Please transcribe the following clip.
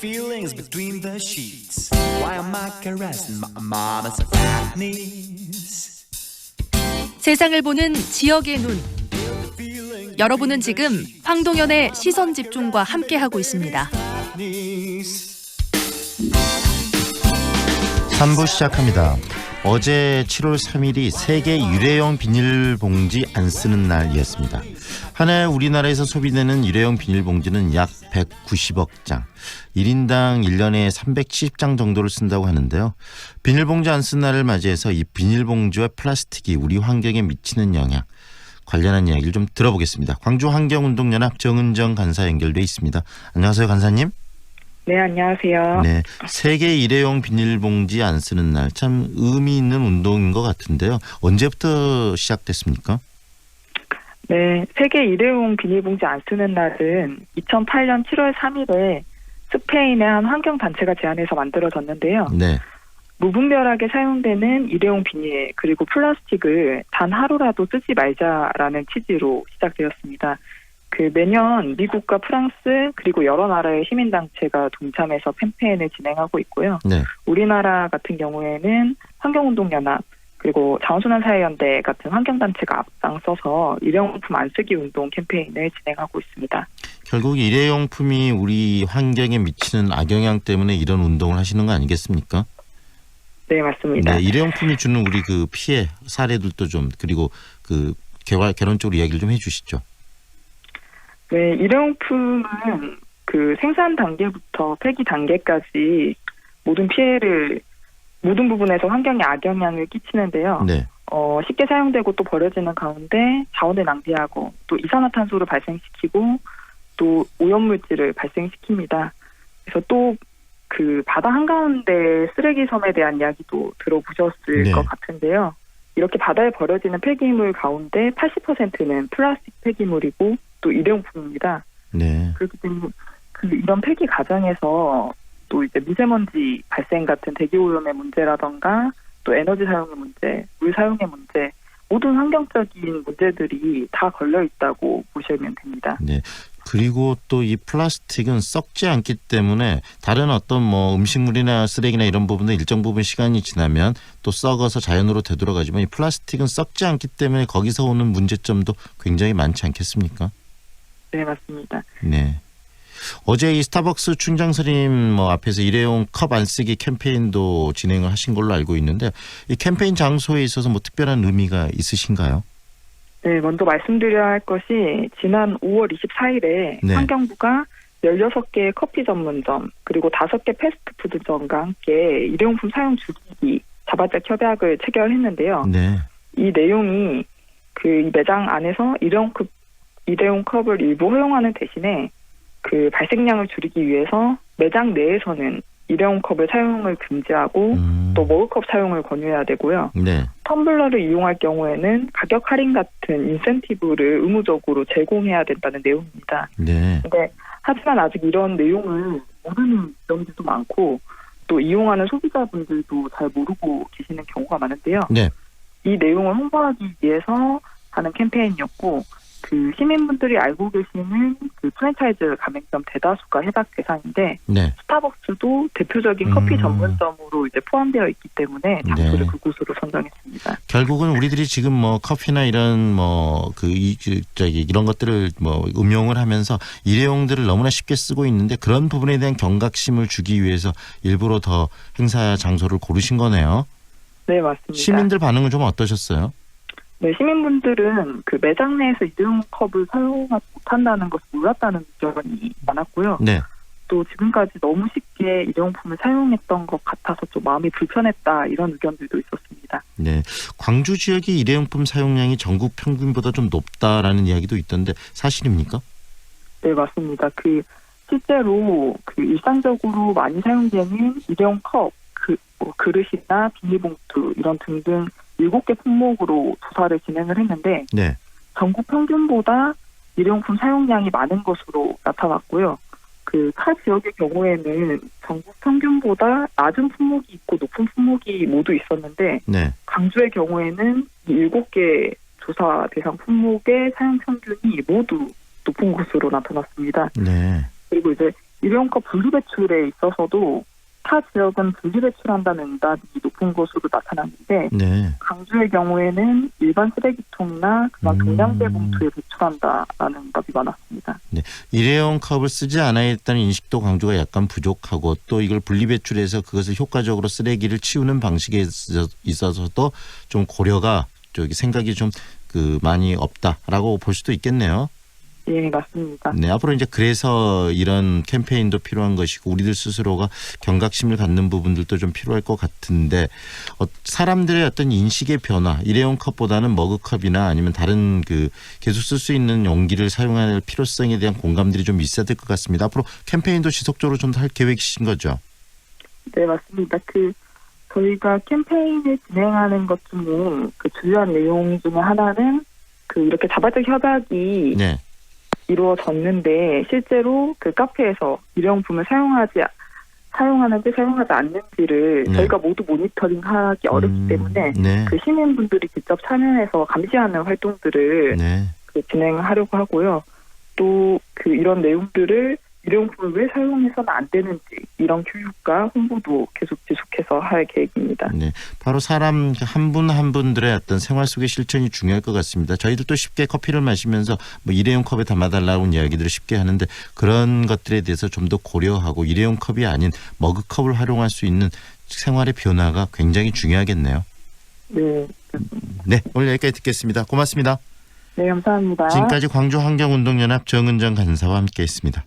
feelings between the sheets. Why am I caressing my mama's fat knees? 세상을 보는 지역의 눈. 여러분은 지금 황동연의 시선 집중과 함께하고 있습니다. 3부 시작합니다. 어제 7월 3일이 세계 일회용 비닐봉지 안 쓰는 날이었습니다. 한 해 우리나라에서 소비되는 일회용 비닐봉지는 약 190억 장, 1인당 1년에 370장 정도를 쓴다고 하는데요. 비닐봉지 안 쓰는 날을 맞이해서 이 비닐봉지와 플라스틱이 우리 환경에 미치는 영향, 관련한 이야기를 좀 들어보겠습니다. 광주환경운동연합 정은정 간사 연결돼 있습니다. 안녕하세요, 간사님. 네, 안녕하세요. 네, 세계 일회용 비닐봉지 안 쓰는 날, 참 의미 있는 운동인 것 같은데요. 언제부터 시작됐습니까? 네, 세계 일회용 비닐봉지 안 쓰는 날은 2008년 7월 3일에 스페인의 한 환경단체가 제안해서 만들어졌는데요. 네. 무분별하게 사용되는 일회용 비닐 그리고 플라스틱을 단 하루라도 쓰지 말자라는 취지로 시작되었습니다. 매년 미국과 프랑스 그리고 여러 나라의 시민단체가 동참해서 캠페인을 진행하고 있고요. 네. 우리나라 같은 경우에는 환경운동연합 그리고 자원순환사회연대 같은 환경단체가 앞장서서 일회용품 안 쓰기 운동 캠페인을 진행하고 있습니다. 결국 일회용품이 우리 환경에 미치는 악영향 때문에 이런 운동을 하시는 거 아니겠습니까? 네, 맞습니다. 네, 일회용품이 주는 우리 피해 사례들도 좀, 그리고 개론적으로 이야기를 좀 해주시죠. 네, 일회용품은 생산 단계부터 폐기 단계까지 모든 부분에서 환경에 악영향을 끼치는데요. 네. 쉽게 사용되고 또 버려지는 가운데 자원을 낭비하고 또 이산화탄소를 발생시키고 또 오염물질을 발생시킵니다. 그래서 또 바다 한가운데 쓰레기 섬에 대한 이야기도 들어보셨을 네. 것 같은데요. 이렇게 바다에 버려지는 폐기물 가운데 80%는 플라스틱 폐기물이고 또 일회용품입니다. 네. 그렇기 때문에 이런 폐기 과정에서 또 이제 미세먼지 발생 같은 대기 오염의 문제라던가 또 에너지 사용의 문제, 물 사용의 문제, 모든 환경적인 문제들이 다 걸려 있다고 보시면 됩니다. 네. 그리고 또 이 플라스틱은 썩지 않기 때문에 다른 어떤 음식물이나 쓰레기나 이런 부분은 일정 부분 시간이 지나면 또 썩어서 자연으로 되돌아가지만 이 플라스틱은 썩지 않기 때문에 거기서 오는 문제점도 굉장히 많지 않겠습니까? 네, 맞습니다. 네. 어제 이 스타벅스 충장스님 앞에서 일회용 컵 안 쓰기 캠페인도 진행을 하신 걸로 알고 있는데 이 캠페인 장소에 있어서 특별한 의미가 있으신가요? 네, 먼저 말씀드려야 할 것이 지난 5월 24일에 네. 환경부가 16개의 커피 전문점 그리고 5개 패스트푸드점과 함께 일회용품 사용 줄이기 자발적 협약을 체결했는데요. 네. 이 내용이 이 매장 안에서 일회용 컵을 일부 허용하는 대신에 발생량을 줄이기 위해서 매장 내에서는 일회용 컵을 사용을 금지하고 또 머그컵 사용을 권유해야 되고요. 네. 텀블러를 이용할 경우에는 가격 할인 같은 인센티브를 의무적으로 제공해야 된다는 내용입니다. 네. 하지만 아직 이런 내용을 모르는 점들도 많고 또 이용하는 소비자분들도 잘 모르고 계시는 경우가 많은데요. 네. 이 내용을 홍보하기 위해서 하는 캠페인이었고 시민분들이 알고 계시는 프랜차이즈 가맹점 대다수가 해당 대상인데 네. 스타벅스도 대표적인 커피 전문점으로 이제 포함되어 있기 때문에 장소를 네. 그곳으로 선정했습니다. 결국은 우리들이 지금 커피나 이런 이런 것들을 음용을 하면서 일회용들을 너무나 쉽게 쓰고 있는데 그런 부분에 대한 경각심을 주기 위해서 일부러 더 행사 장소를 고르신 거네요. 네, 맞습니다. 시민들 반응은 좀 어떠셨어요? 네, 시민분들은 매장 내에서 일회용 컵을 사용하지 못한다는 것을 몰랐다는 의견이 많았고요. 네. 또 지금까지 너무 쉽게 일회용품을 사용했던 것 같아서 좀 마음이 불편했다 이런 의견들도 있었습니다. 네, 광주 지역의 일회용품 사용량이 전국 평균보다 좀 높다라는 이야기도 있던데 사실입니까? 네, 맞습니다. 실제로 일상적으로 많이 사용되는 일회용 컵, 그릇이나 비닐봉투 이런 등등 7개 품목으로 조사를 진행을 했는데 네. 전국 평균보다 일회용품 사용량이 많은 것으로 나타났고요. 타 지역의 경우에는 전국 평균보다 낮은 품목이 있고 높은 품목이 모두 있었는데 네. 광주의 경우에는 7개 조사 대상 품목의 사용 평균이 모두 높은 것으로 나타났습니다. 네. 그리고 이제 일회용컵 분리배출에 있어서도 타 지역은 분리배출한다는 응답이 높은 것으로 나타났는데 네. 강주의 경우에는 일반 쓰레기통이나 그런 종량제 봉투에 배출한다라는 응답이 많았습니다. 일회용 컵을 쓰지 않아야겠다는 인식도 강조가 약간 부족하고 또 이걸 분리배출해서 그것을 효과적으로 쓰레기를 치우는 방식에 있어서도 좀 고려가 생각이 좀 많이 없다라고 볼 수도 있겠네요. 예, 맞습니다. 네, 앞으로 이제 그래서 이런 캠페인도 필요한 것이고 우리들 스스로가 경각심을 갖는 부분들도 좀 필요할 것 같은데 사람들의 어떤 인식의 변화, 일회용 컵보다는 머그컵이나 아니면 다른 계속 쓸 수 있는 용기를 사용할 필요성에 대한 공감들이 좀 있어야 될 것 같습니다. 앞으로 캠페인도 지속적으로 좀 할 계획이신 거죠? 네, 맞습니다. 저희가 캠페인을 진행하는 것 중에 주요한 내용 중에 하나는 이렇게 자발적 협약이 네. 이루어졌는데 실제로 카페에서 일회용품을 사용하는지 사용하지 않는지를 네. 저희가 모두 모니터링하기 어렵기 때문에 네. 시민분들이 직접 참여해서 감시하는 활동들을 네. 진행하려고 하고요. 또 이런 내용들을 일회용품을 왜 사용해서는 안 되는지 이런 교육과 홍보도 계속 지속해서 할 계획입니다. 네, 바로 사람 한 분 한 분들의 어떤 생활 속의 실천이 중요할 것 같습니다. 저희들도 쉽게 커피를 마시면서 일회용 컵에 담아달라고 이야기들을 쉽게 하는데 그런 것들에 대해서 좀 더 고려하고 일회용 컵이 아닌 머그컵을 활용할 수 있는 생활의 변화가 굉장히 중요하겠네요. 네. 네, 오늘 여기까지 듣겠습니다. 고맙습니다. 네, 감사합니다. 지금까지 광주환경운동연합 정은정 간사와 함께했습니다.